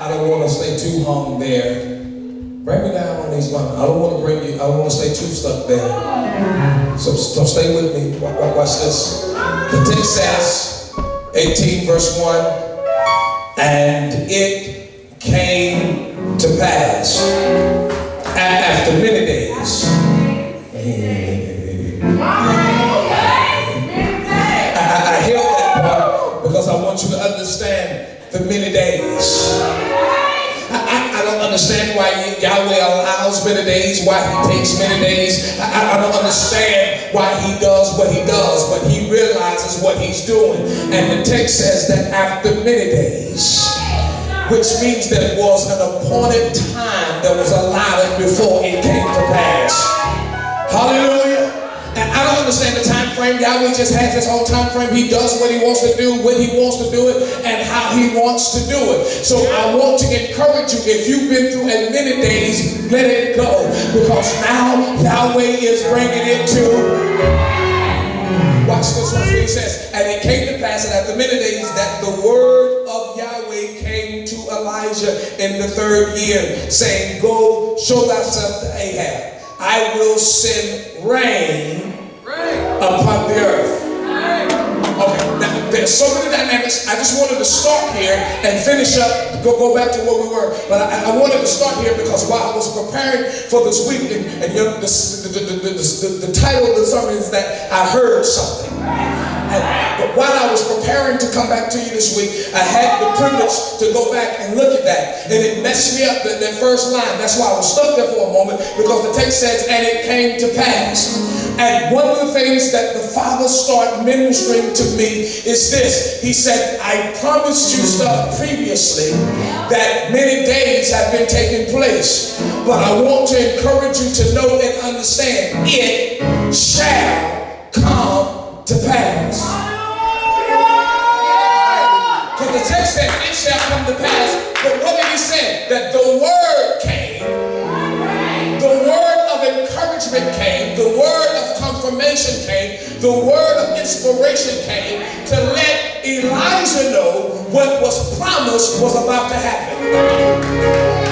I don't want to stay too hung there. Bring me down on these lines. I don't want to bring you, I don't want to stay too stuck there. So stay with me. Watch this. The text says, 18 verse 1, and it came to pass after many days. I held that part because I want you to understand the many days. I don't understand why Yahweh allows many days, why he takes many days. I don't understand why he does what he does, but he realizes what he's doing. And the text says that after many days, which means there was an appointed time that was allotted before it came to pass. Hallelujah. And I don't understand the time frame. Yahweh just has his own time frame. He does what he wants to do, when he wants to do it, and how he wants to do it. So I want to encourage you, if you've been through as many days, let it go. Because now Yahweh is bringing it to. Watch this, watch what he says. And it came to pass that after many days that the word of Yahweh came to Elijah in the 3rd year, saying, go show thyself to Ahab. I will send rain upon the earth. Okay, now there's so many dynamics. I just wanted to start here and finish up, go back to where we were. But I wanted to start here because while I was preparing for this week, and you know, the title of the sermon is that I heard something. But while I was preparing to come back to you this week, I had the privilege to go back and look at that. And it messed me up, that first line. That's why I was stuck there for a moment, because the text says, and it came to pass. And one of the things that the Father started ministering to me is this. He said, I promised you stuff previously that many days have been taking place. But I want to encourage you to know and understand, it shall come to pass. Because the text said it shall come to pass. But what did he say? That the word came. The word of encouragement came. The word of confirmation came. The word of inspiration came to let Elijah know what was promised was about to happen.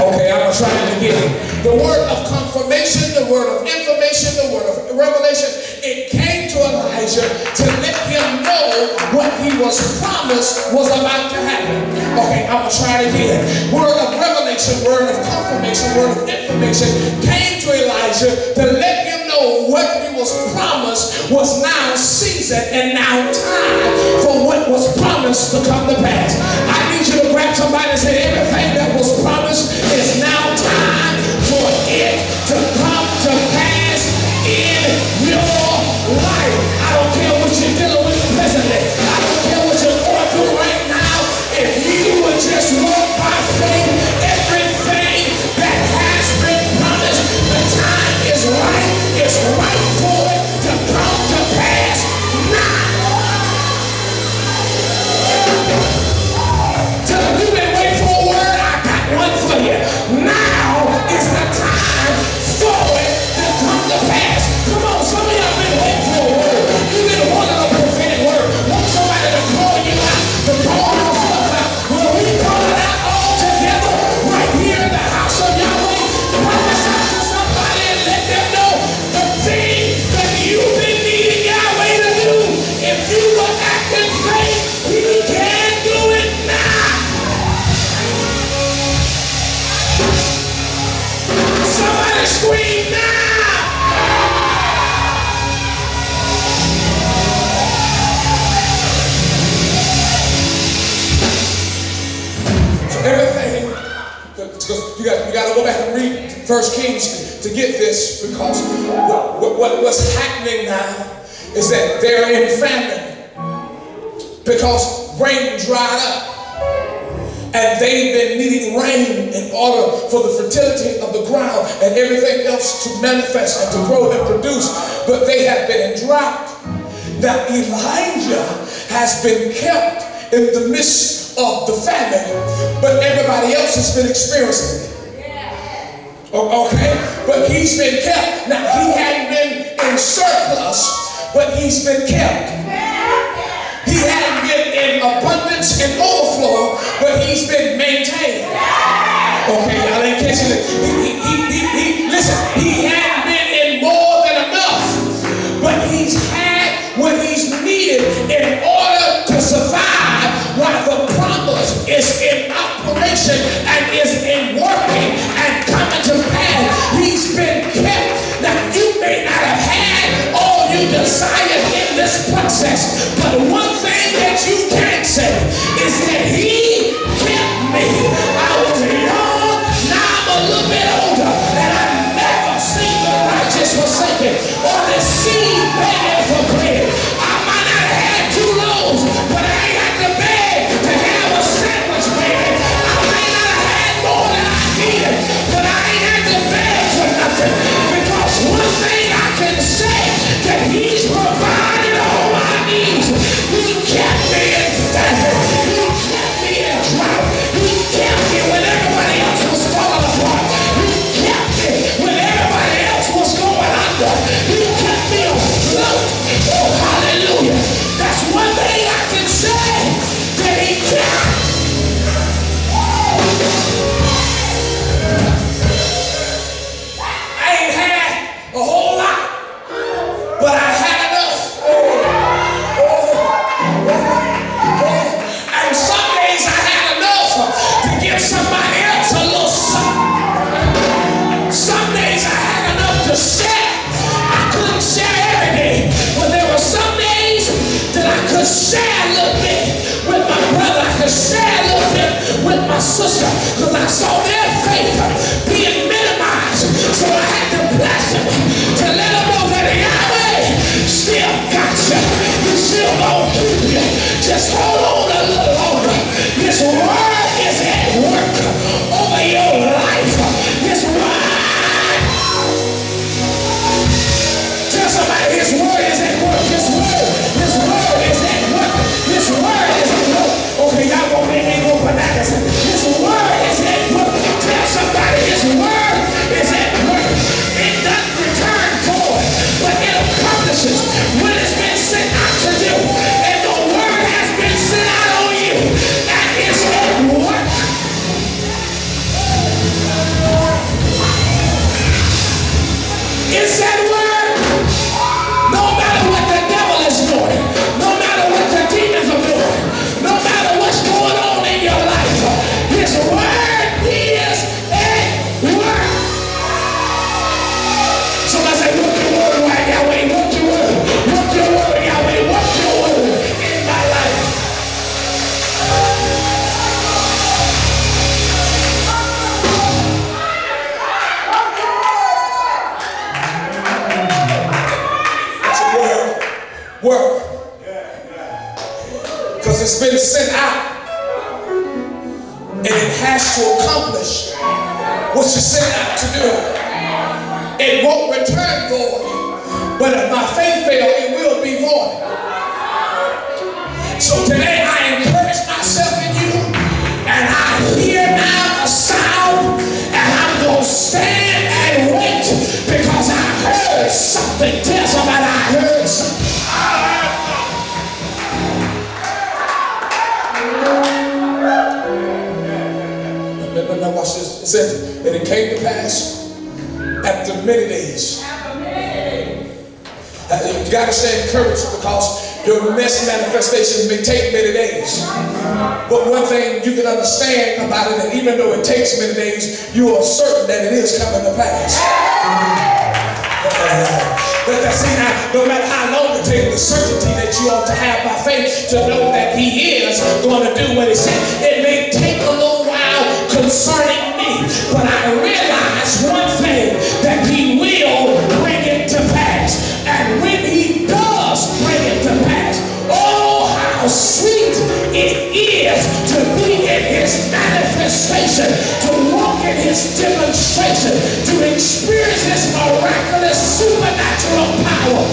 Okay, I'm trying to get it. The word of confirmation, the word of information, the word of revelation, it came to Elijah to let him know what he was promised was about to happen. Okay, I'm going to try it again. Word of revelation, word of confirmation, word of information came to Elijah to let him know what he was promised was now season and now time for what was promised to come to pass. I need you to grab somebody and say, everything that was promised is now time for it to come to pass in your life. I don't care what you're dealing with presently. I don't care what you're going through right now. If you would just walk by faith, everything that has been promised, the time is right. It's right for it to come to pass now. So you've been waiting for a word, I got one for you. Now is the time for it to come to pass. Come on, some of y'all been waiting for a word. You've been wanting a prophetic word. Want somebody to call you out, to call your stuff out. Well, we call it out all together right here in the house of Yahweh. Prophesy to somebody and let them know the thing that you've been needing Yahweh to do. If you will act in faith, he can do it now. Somebody scream now. So everything, you got to go back and read 1 Kings to get this, because what's happening now is that they're in famine because rain dried up. And they've been needing rain in order for the fertility of the ground and everything else to manifest and to grow and produce. But they have been in drought. Now Elijah has been kept in the midst of the famine, but everybody else has been experiencing it. Okay? But he's been kept. Now he hadn't been in surplus, but he's been kept. He hadn't been in abundance and overflow, but he's been maintained. attention. Listen, he hadn't been in more than enough, but he's had what he's needed in order to survive while the promise is in operation and is in working and coming to pass. He's been kept. Now, you may not have had all you desire in this process, but one thing that you can say is that he kept me. I was young, now I'm a little bit older, and I've never seen the righteous forsaken or the seed begging for bread. I might not have had 2 loaves, but I ain't got to beg to have a sandwich made. I may not have had more than I needed, but I ain't had to beg for nothing. Because one thing I can say, that he's provided all my needs. He kept me in famine. He kept me in drought. He kept me when everybody else was falling apart. He kept me when everybody else was going under. He kept me afloat. Oh, hallelujah. That's one thing I can say, that he kept. I ain't had a whole lot, but I had enough. And some days I had enough to give somebody else a little something. Some days I had enough to share. I couldn't share every day, but there were some days that I could share a little bit with my brother. I could share a little bit with my sister, because I saw their faith being minimized. So I had to bless them to let them know that Yahweh still got you. He's still gonna keep you. Just hold on a little longer. His word is at work over your life. His word. Tell somebody his word is at work. His word is at work. His word is at work. Okay, y'all gonna make me go bananas. His word is at work. Tell somebody his word is at work. It doesn't return forward, but it accomplishes what it's been sent out to do. And the word has been sent out on you, and it's at work. It's at work. No matter what the devil is doing, no matter what the demons are doing, no matter what's going on in your life, his word is at work. Somebody say, work your word, right, Yahweh, work your word, Yahweh, work your word in my life. That's a word, work. Because it's been sent out, and it has to accomplish what you're sent out to do. It won't return void, but if my faith fails, it will be void. So today I encourage myself in you, and I hear now a sound, and I'm going to stand and wait, because I heard something. Tell somebody I heard something. Now watch this. It says, and it came to pass after many days. You got to stay encouraged, because your next manifestation may take many days. But one thing you can understand about it, that even though it takes many days, you are certain that it is coming to pass. See, now, no matter how long it takes, the certainty that you ought to have by faith to know that he is going to do what he said. It may take a little while concerning me, but I realize one thing, that he will bring it to pass. And when he does bring it to pass, oh, how sweet it is to be in his manifestation, to walk in his demonstration, to experience his miraculous supernatural power